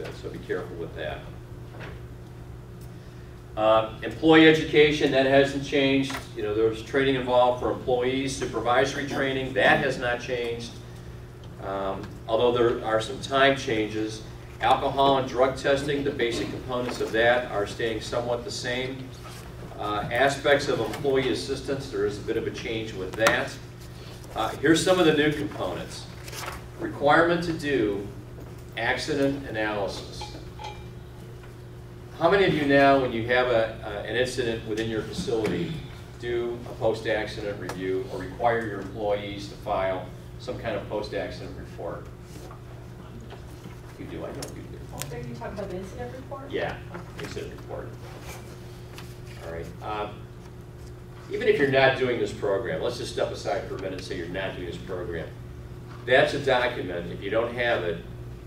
in, so be careful with that. Employee education, that hasn't changed. You know, there's training involved for employees, supervisory training, that has not changed. Although there are some time changes. Alcohol and drug testing, the basic components of that are staying somewhat the same. Aspects of employee assistance, there is a bit of a change with that. Here's some of the new components. Requirement to do accident analysis. How many of you now, when you have an incident within your facility, do a post-accident review or require your employees to file some kind of post-accident report? You do, I know you do. Are you talking about the incident report? Yeah, incident report. All right. Even if you're not doing this program, let's just step aside for a minute and say you're not doing this program. That's a document. If you don't have it,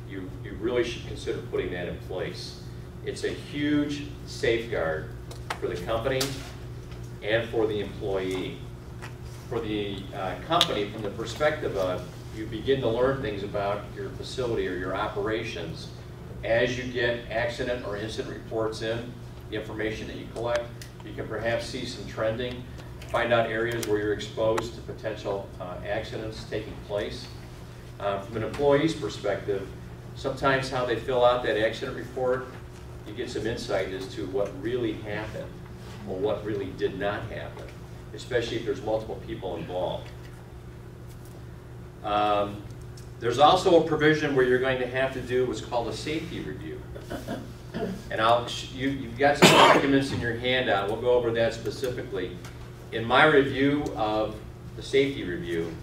you really should consider putting that in place. It's a huge safeguard for the company and for the employee. For the company, from the perspective of you begin to learn things about your facility or your operations as you get accident or incident reports in, the information that you collect. You can perhaps see some trending, find out areas where you're exposed to potential accidents taking place. From an employee's perspective, sometimes how they fill out that accident report, you get some insight as to what really happened or what really did not happen, especially if there's multiple people involved. There's also a provision where you're going to have to do what's called a safety review. And you've got some documents in your handout. We'll go over that specifically. In my review of the safety review,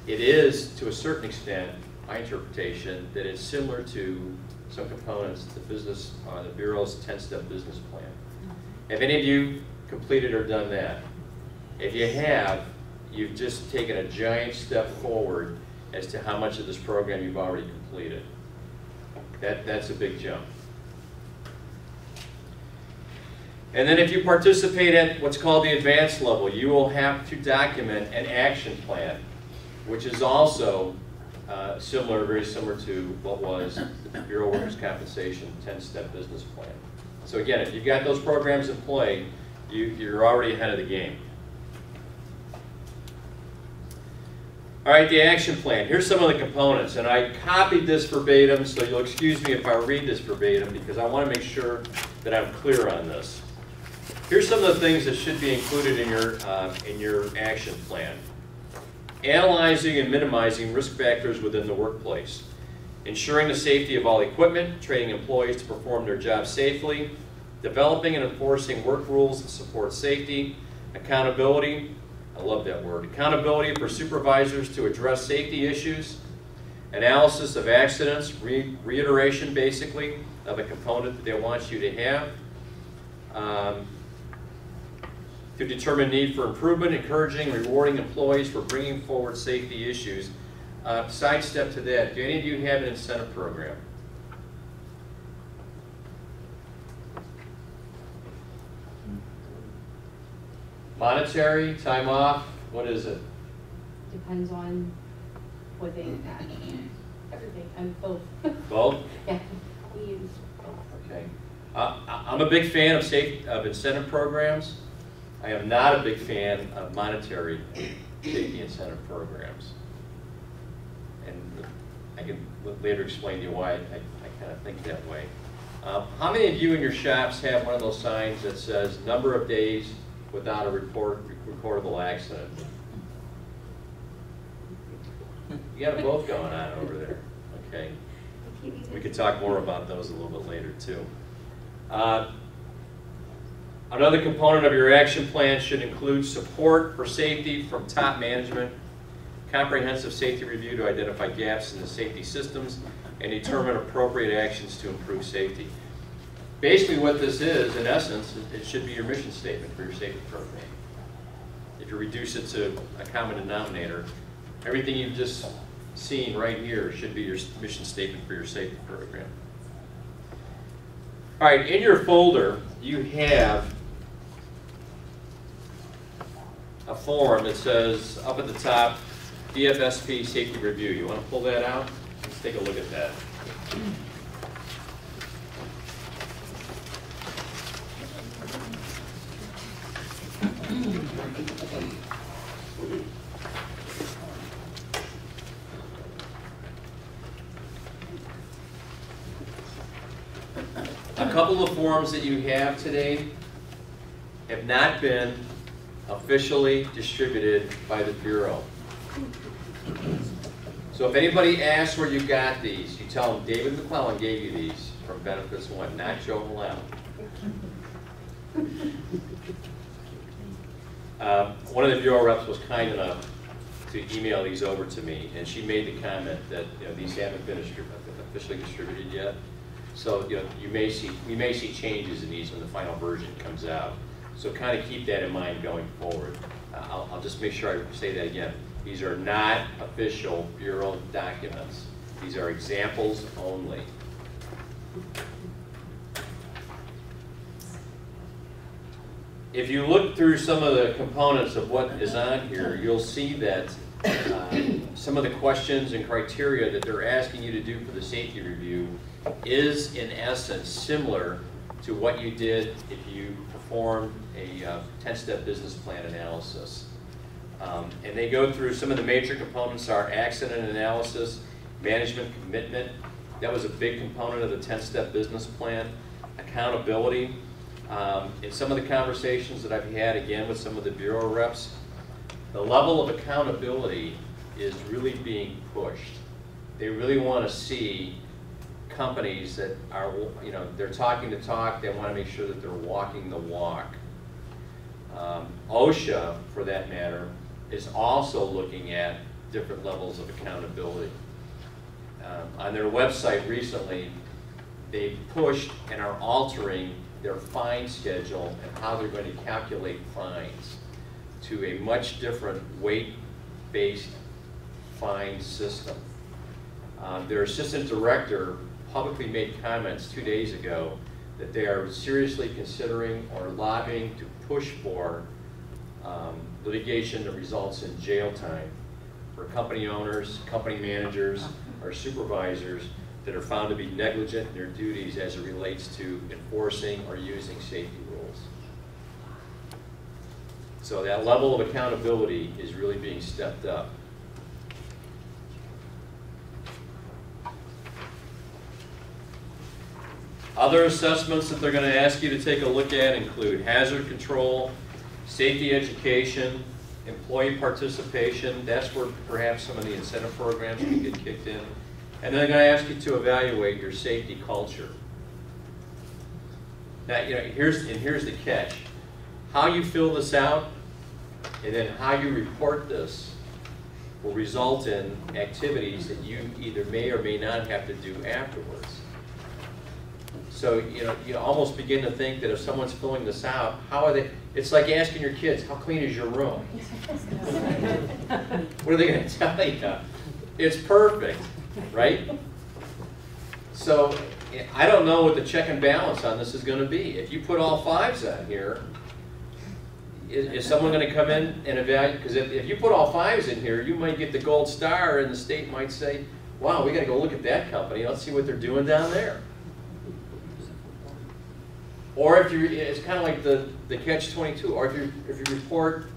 it is, to a certain extent, my interpretation, that it's similar to some components of the Bureau's 10-step business plan. Have any of you completed or done that? If you have, you've just taken a giant step forward as to how much of this program you've already completed. That's a big jump. And then if you participate at what's called the advanced level, you will have to document an action plan, which is also very similar to what was the Bureau of Workers' Compensation 10-step business plan. So again, if you've got those programs in play, you're already ahead of the game. All right, the action plan. Here's some of the components, and I copied this verbatim, so you'll excuse me if I read this verbatim because I want to make sure that I'm clear on this. Here's some of the things that should be included in your action plan. Analyzing and minimizing risk factors within the workplace. Ensuring the safety of all equipment, training employees to perform their jobs safely, developing and enforcing work rules that support safety, accountability, I love that word, accountability for supervisors to address safety issues, analysis of accidents, reiteration basically of a component that they want you to have, to determine need for improvement, encouraging and rewarding employees for bringing forward safety issues. Sidestep to that, do any of you have an incentive program? Monetary, time off, what is it? Depends on what they got. Everything, and both. Both? Yeah, we use both. Okay. I'm a big fan of incentive programs. I am not a big fan of monetary safety incentive programs. And I can later explain to you why I kind of think that way. How many of you in your shops have one of those signs that says number of days without a recordable accident? You got them both going on over there. Okay. We could talk more about those a little bit later too. Another component of your action plan should include support for safety from top management, comprehensive safety review to identify gaps in the safety systems, and determine appropriate actions to improve safety. Basically what this is, in essence, it should be your mission statement for your safety program. If you reduce it to a common denominator, everything you've just seen right here should be your mission statement for your safety program. All right, in your folder, you have a form that says, up at the top, DFSP Safety Review. You want to pull that out? Let's take a look at that. A couple of forms that you have today have not been officially distributed by the Bureau. So if anybody asks where you got these, you tell them David McClellan gave you these from Benefits One, not Joe Halal. One of the Bureau reps was kind enough to email these over to me, and she made the comment that these haven't been officially distributed yet. So we may see changes in these when the final version comes out. So kind of keep that in mind going forward. I'll just make sure I say that again. These are not official Bureau documents. These are examples only. If you look through some of the components of what is on here, you'll see that some of the questions and criteria that they're asking you to do for the safety review is in essence similar to what you did if you performed a 10-step business plan analysis. And they go through some of the major components are accident analysis, management commitment. That was a big component of the 10-step business plan. Accountability. In some of the conversations that I've had, again, with some of the Bureau reps, the level of accountability is really being pushed. They really want to see companies that are, they're talking the talk, they want to make sure that they're walking the walk. OSHA, for that matter, is also looking at different levels of accountability. On their website recently, they pushed and are altering their fine schedule and how they're going to calculate fines to a much different weight-based fine system. Their assistant director publicly made comments 2 days ago that they are seriously considering or lobbying to push for litigation that results in jail time for company owners, company managers, or supervisors that are found to be negligent in their duties as it relates to enforcing or using safety rules. So that level of accountability is really being stepped up. Other assessments that they're going to ask you to take a look at include hazard control, safety education, employee participation. That's where perhaps some of the incentive programs can get kicked in. And then they're going to ask you to evaluate your safety culture. Now, here's the catch. How you fill this out and then how you report this will result in activities that you either may or may not have to do afterwards. So, you almost begin to think that if someone's filling this out, how are they, it's like asking your kids, how clean is your room? What are they going to tell you? It's perfect, right? So, I don't know what the check and balance on this is going to be. If you put all 5s on here, is someone going to come in and evaluate? Because if you put all 5s in here, you might get the gold star and the state might say, wow, we got to go look at that company. Let's see what they're doing down there. Or if you, it's kind of like the catch-22. Or if you report,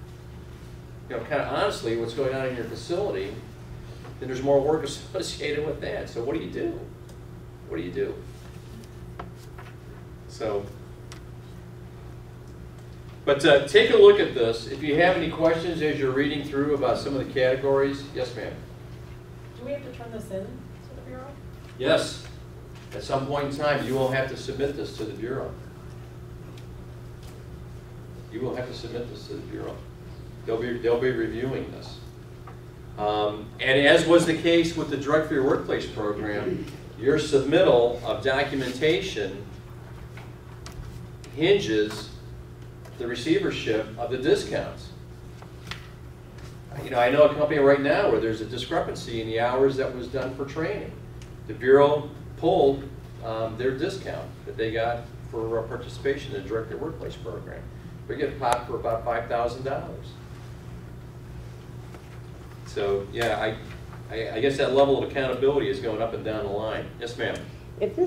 kind of honestly what's going on in your facility, then there's more work associated with that. So what do you do? What do you do? So, but take a look at this. If you have any questions as you're reading through about some of the categories, yes, ma'am. Do we have to turn this in to the Bureau? Yes. At some point in time, you will have to submit this to the Bureau. You will have to submit this to the Bureau. They'll be reviewing this. And as was the case with the Drug-Free Workplace program, your submittal of documentation hinges the receivership of the discounts. I know a company right now where there's a discrepancy in the hours that was done for training. The Bureau pulled their discount that they got for participation in the Drug-Free Workplace program. We get popped for about $5,000. So yeah, I guess that level of accountability is going up and down the line. Yes, ma'am. If